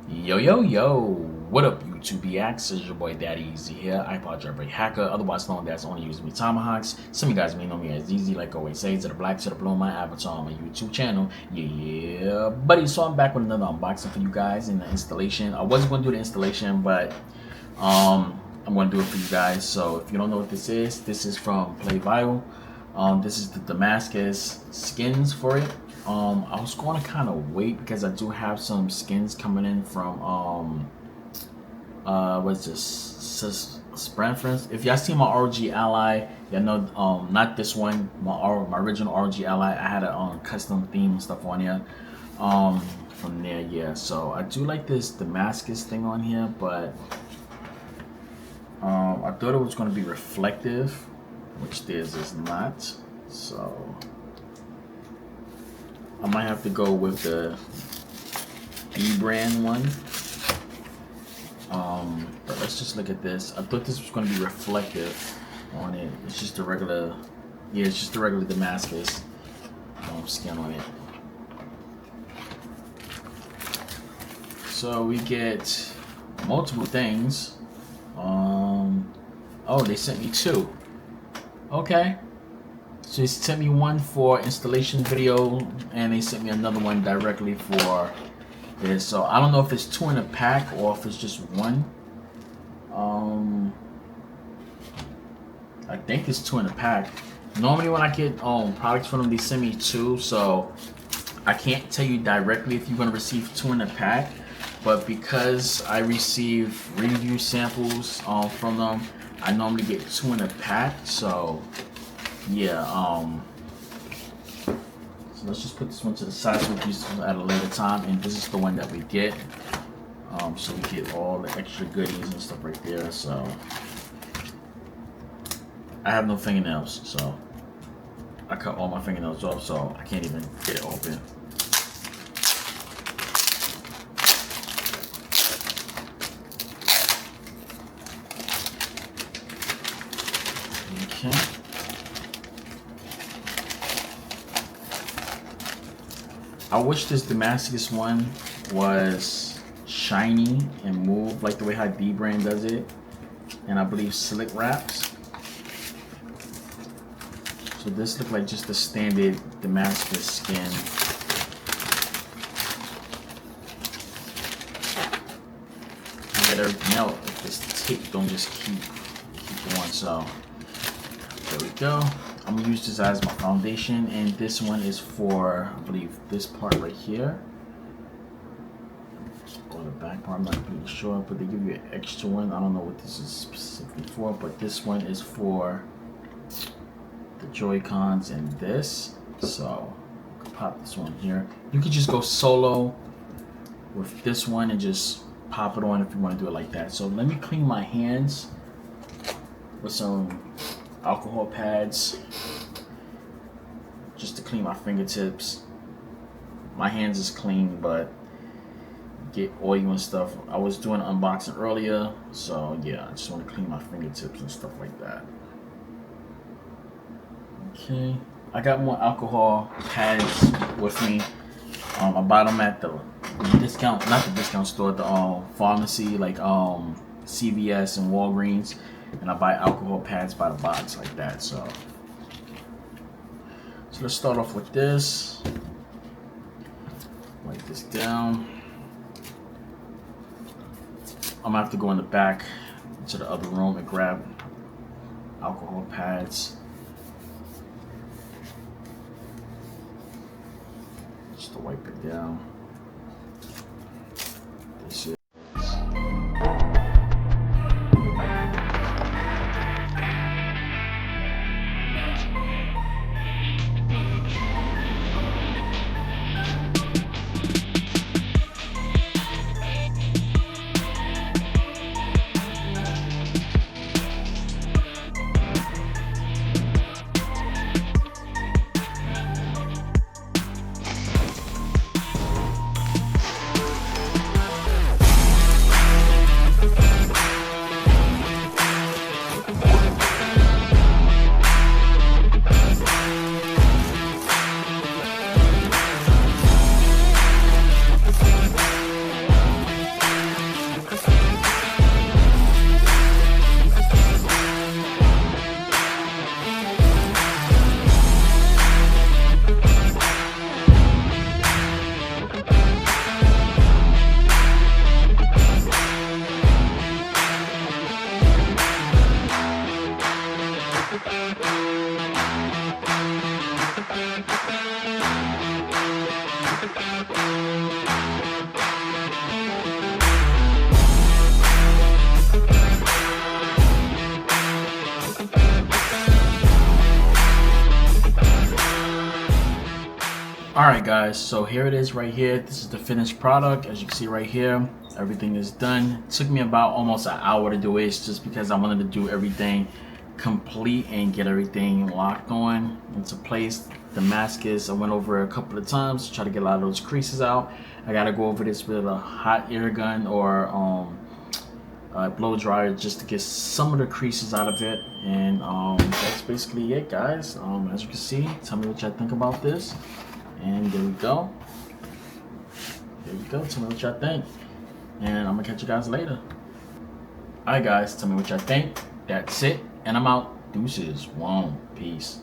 Yo, what up YouTube BX? It's your boy Daddy Easy here, iPod jailbreak hacker, otherwise known as only using me tomahawks. Some of you guys may know me as Easy, like always say, to the black, to the blue, my avatar on my YouTube channel. Yeah, buddy, so I'm back with another unboxing for you guys in the installation. I wasn't going to do the installation, but I'm going to do it for you guys. So if you don't know what this is from PlayVital. This is the Damascus skins for it. I was going to kind of wait because I do have some skins coming in from what's this? Sprint. If y'all see my RG Ally, y'all know not this one, my original RG Ally. I had a custom theme and stuff on here. From there, yeah. So I do like this Damascus thing on here, but I thought it was going to be reflective, which theirs is not. So I might have to go with the B brand one. But let's just look at this. I thought this was going to be reflective on it. It's just a regular, yeah, it's just a regular Damascus skin on it. So we get multiple things. Oh, they sent me two. Okay. So they sent me one for installation video, and they sent me another one directly for this. So I don't know if it's two in a pack or if it's just one. I think it's two in a pack. Normally when I get products from them, they send me two, so I can't tell you directly if you're gonna receive two in a pack. But because I receive review samples from them, I normally get two in a pack. So yeah, so let's just put this one to the side so we can use this at a later time. And this is the one that we get. So we get all the extra goodies and stuff right there. So I have no fingernails, so I cut all my fingernails off, so I can't even get it open. Okay. I wish this Damascus one was shiny and move like the way how D brand does it, and I believe slick wraps. So this looked like just a standard Damascus skin. I get everything out if this tape don't just keep going. So there we go. I'm gonna use this as my foundation, and this one is for, I believe, this part right here, or the back part. I'm not pretty sure, but they give you an extra one. I don't know what this is specifically for, but this one is for the Joy-Cons and this. So I can pop this one here. You could just go solo with this one and just pop it on if you want to do it like that. So let me clean my hands with some alcohol pads just to clean my fingertips. My hands is clean, but get oil and stuff. I was doing an unboxing earlier, so yeah, I just want to clean my fingertips and stuff like that. Okay, I got more alcohol pads with me. I bought them at the discount, not the discount store, the pharmacy, like CVS and Walgreens. And I buy alcohol pads by the box like that. So let's start off with this. Wipe this down. I'm gonna have to go in the back to the other room and grab alcohol pads. Just to wipe it down. This is guys, so here it is right here. This is the finished product. As you can see right here, everything is done. It took me about almost an hour to do it. It's just because I wanted to do everything complete and get everything locked on into place. Damascus, I went over a couple of times to try to get a lot of those creases out. I gotta go over this with a hot air gun or blow dryer just to get some of the creases out of it. And that's basically it, guys. As you can see, tell me what y'all think about this. And there we go. There we go. Tell me what y'all think. And I'm gonna catch you guys later. Alright guys, tell me what y'all think. That's it. And I'm out. Deuces. One. Peace.